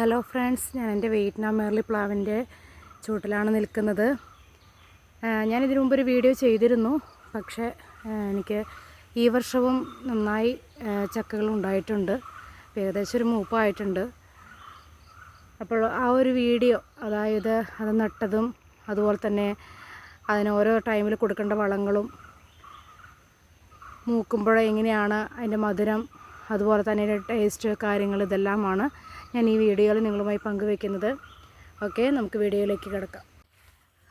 Hello friends, ഞാൻ എൻ്റെ Vietnam മേർലി പ്ലാവിൻ്റെ ചുവട്ടിലാണ് നിൽക്കുന്നത്. ഞാനിതിനു മുമ്പൊരു വീഡിയോ ചെയ്തിരുന്നു. പക്ഷേ എനിക്ക് ഈ വർഷവും നന്നായി ചക്കകൾ ഉണ്ടായിട്ടുണ്ട്. ഏകദേശം ഒരു മൂപ്പായിട്ടുണ്ട്. അപ്പോൾ ആ ഒരു വീഡിയോ, അതായത് അത് നട്ടതും അതുപോലെ തന്നെ അതിന് ഓരോ ടൈമിൽ കൊടുക്കേണ്ട വളങ്ങളും മൂക്കുമ്പോൾ എങ്ങനെയാണ് അതിൻ്റെ മധുരം, അതുപോലെ തന്നെ അതിൻ്റെ ടേസ്റ്റ് കാര്യങ്ങൾ, ഇതെല്ലാമാണ് ഞാൻ ഈ വീഡിയോയിൽ നിങ്ങളുമായി പങ്കുവയ്ക്കുന്നത്. ഓക്കെ, നമുക്ക് വീഡിയോയിലേക്ക് കിടക്കാം.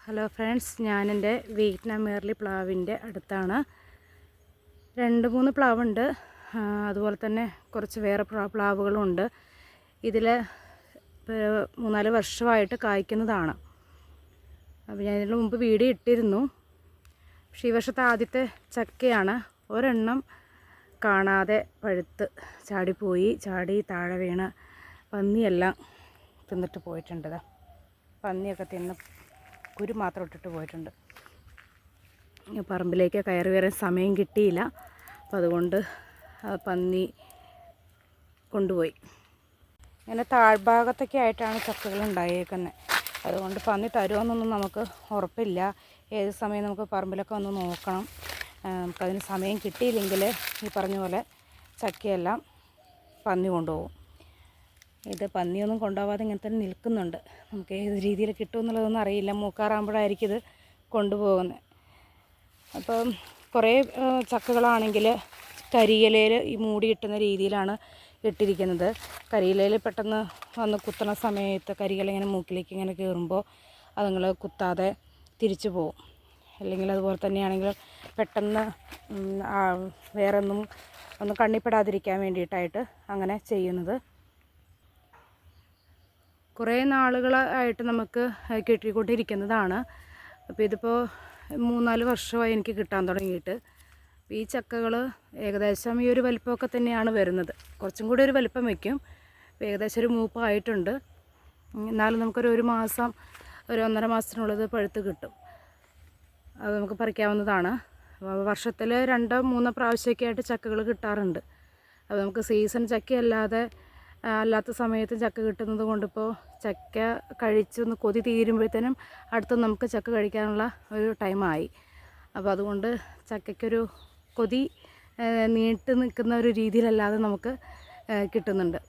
ഹലോ ഫ്രണ്ട്സ്, ഞാൻ എൻ്റെ വിയറ്റ്നാം മേർലി പ്ലാവിൻ്റെ അടുത്താണ്. 2-3 പ്ലാവുണ്ട്. അതുപോലെ തന്നെ കുറച്ച് വേറെ പ്ലാവുകളുണ്ട്. ഇതിൽ 3-4 വർഷമായിട്ട് കായ്ക്കുന്നതാണ്. അപ്പോൾ ഞാൻ ഇതിന് മുമ്പ് വീഡിയോ ഇട്ടിരുന്നു. പക്ഷേ ഈ വർഷത്തെ ആദ്യത്തെ ചക്കയാണ്. ഒരെണ്ണം കാണാതെ പഴുത്ത് ചാടി താഴെ വീണ് പന്നിയെല്ലാം തിന്നിട്ട് പോയിട്ടുണ്ട്. പന്നിയൊക്കെ തിന്ന് കുരു മാത്രം ഇട്ടിട്ട് പോയിട്ടുണ്ട്. പറമ്പിലേക്ക് കയറി വരാൻ സമയം കിട്ടിയില്ല. അപ്പം അതുകൊണ്ട് പന്നി കൊണ്ടുപോയി. ഇങ്ങനെ താഴ്ഭാഗത്തൊക്കെ ആയിട്ടാണ് ചക്കകൾ ഉണ്ടായേക്കുന്നത്. അതുകൊണ്ട് പന്നി തരുമെന്നൊന്നും നമുക്ക് ഉറപ്പില്ല. ഏത് സമയം നമുക്ക് പറമ്പിലൊക്കെ ഒന്ന് നോക്കണം. നമുക്കതിന് സമയം കിട്ടിയില്ലെങ്കിൽ ഈ പറഞ്ഞ പോലെ ചക്കയെല്ലാം പന്നി കൊണ്ടുപോകും. ഇത് പന്നിയൊന്നും കൊണ്ടുപോകാതെ ഇങ്ങനെ തന്നെ നിൽക്കുന്നുണ്ട്. നമുക്ക് ഏത് രീതിയിൽ കിട്ടുമെന്നുള്ളതൊന്നും അറിയില്ല. മൂക്കാറാകുമ്പോഴായിരിക്കും ഇത് കൊണ്ടുപോകുന്നത്. അപ്പം കുറേ ചക്കകളാണെങ്കിൽ കരിയിലയിൽ ഈ മൂടി കിട്ടുന്ന രീതിയിലാണ് ഇട്ടിരിക്കുന്നത്. കരിയിലയിൽ പെട്ടെന്ന് വന്ന് കുത്തുന്ന സമയത്ത് കരിയില ഇങ്ങനെ മൂക്കിലേക്ക് ഇങ്ങനെ കയറുമ്പോൾ അതുങ്ങൾ കുത്താതെ തിരിച്ചു പോകും. അല്ലെങ്കിൽ അതുപോലെ തന്നെയാണെങ്കിൽ പെട്ടെന്ന് വേറെ ഒന്നും കണ്ണിപ്പെടാതിരിക്കാൻ വേണ്ടിയിട്ടായിട്ട് അങ്ങനെ ചെയ്യുന്നത്. കുറേ നാളുകളായിട്ട് നമുക്ക് കിട്ടിക്കൊണ്ടിരിക്കുന്നതാണ്. അപ്പോൾ ഇതിപ്പോൾ 3-4 വർഷമായി എനിക്ക് കിട്ടാൻ തുടങ്ങിയിട്ട്. ഈ ചക്കകൾ ഏകദേശം ഈ ഒരു വലിപ്പമൊക്കെ തന്നെയാണ് വരുന്നത്. കുറച്ചും കൂടി ഒരു വലിപ്പം വയ്ക്കും. ഏകദേശം ഒരു മൂപ്പായിട്ടുണ്ട്. എന്നാലും നമുക്കൊരു മാസം, 1.5 മാസത്തിനുള്ളത് പഴുത്ത് കിട്ടും. അത് നമുക്ക് പറിക്കാവുന്നതാണ്. വർഷത്തിൽ 2-3 പ്രാവശ്യമൊക്കെ ആയിട്ട് ചക്കകൾ കിട്ടാറുണ്ട്. അപ്പോൾ നമുക്ക് സീസൺ ചക്കയല്ലാതെ അല്ലാത്ത സമയത്ത് ചക്ക കിട്ടുന്നത് കൊണ്ടിപ്പോൾ ചക്ക കഴിച്ചൊന്ന് കൊതി തീരുമ്പോഴത്തേനും അടുത്ത് നമുക്ക് ചക്ക കഴിക്കാനുള്ള ഒരു ടൈമായി. അപ്പോൾ അതുകൊണ്ട് ചക്കയ്ക്കൊരു കൊതി നീട്ട് നിൽക്കുന്ന ഒരു രീതിയിലല്ലാതെ നമുക്ക് കിട്ടുന്നുണ്ട്.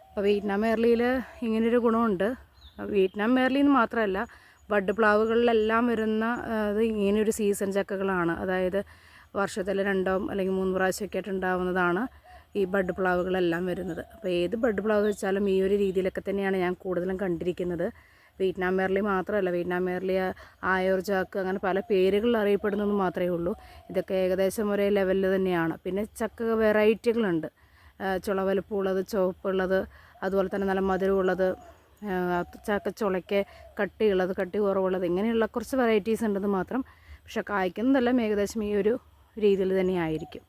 അപ്പോൾ വിയറ്റ്നാം മേർലിയിൽ ഇങ്ങനൊരു ഗുണമുണ്ട്. വിയറ്റ്നാം മേർലിന്ന് മാത്രമല്ല, ബഡ് പ്ലാവുകളിലെല്ലാം വരുന്ന അത് ഇങ്ങനെയൊരു സീസൺ ചക്കകളാണ്. അതായത് വർഷത്തിൽ 2 അല്ലെങ്കിൽ 3 പ്രാവശ്യമൊക്കെ ആയിട്ട് ഉണ്ടാവുന്നതാണ് ഈ ബഡ് പ്ലാവുകളെല്ലാം വരുന്നത്. അപ്പോൾ ഏത് ബഡ് പ്ലാവ് വെച്ചാലും ഈ ഒരു രീതിയിലൊക്കെ തന്നെയാണ് ഞാൻ കൂടുതലും കണ്ടിരിക്കുന്നത്. വിയറ്റ്നാം മേർലി മാത്രമല്ല, വിയറ്റ്നാം മേർലി, ആയോർ ചാക്ക്, അങ്ങനെ പല പേരുകളിൽ അറിയപ്പെടുന്നതെന്ന് മാത്രമേ ഉള്ളൂ. ഇതൊക്കെ ഏകദേശം ഒരേ ലെവലിൽ തന്നെയാണ്. പിന്നെ ചക്ക വെറൈറ്റികളുണ്ട്. ചുളവലുപ്പമുള്ളത്, ചുവപ്പുള്ളത്, അതുപോലെ തന്നെ നല്ല മധുരമുള്ളത്, ചക്ക ചുളയ്ക്ക് കട്ടിയുള്ളത്, കട്ടി കുറവുള്ളത്, ഇങ്ങനെയുള്ള കുറച്ച് വെറൈറ്റീസ് ഉണ്ടെന്ന് മാത്രം. പക്ഷെ കായ്ക്കുന്നതെല്ലാം ഏകദേശം ഈ ഒരു രീതിയിൽ തന്നെയായിരിക്കും.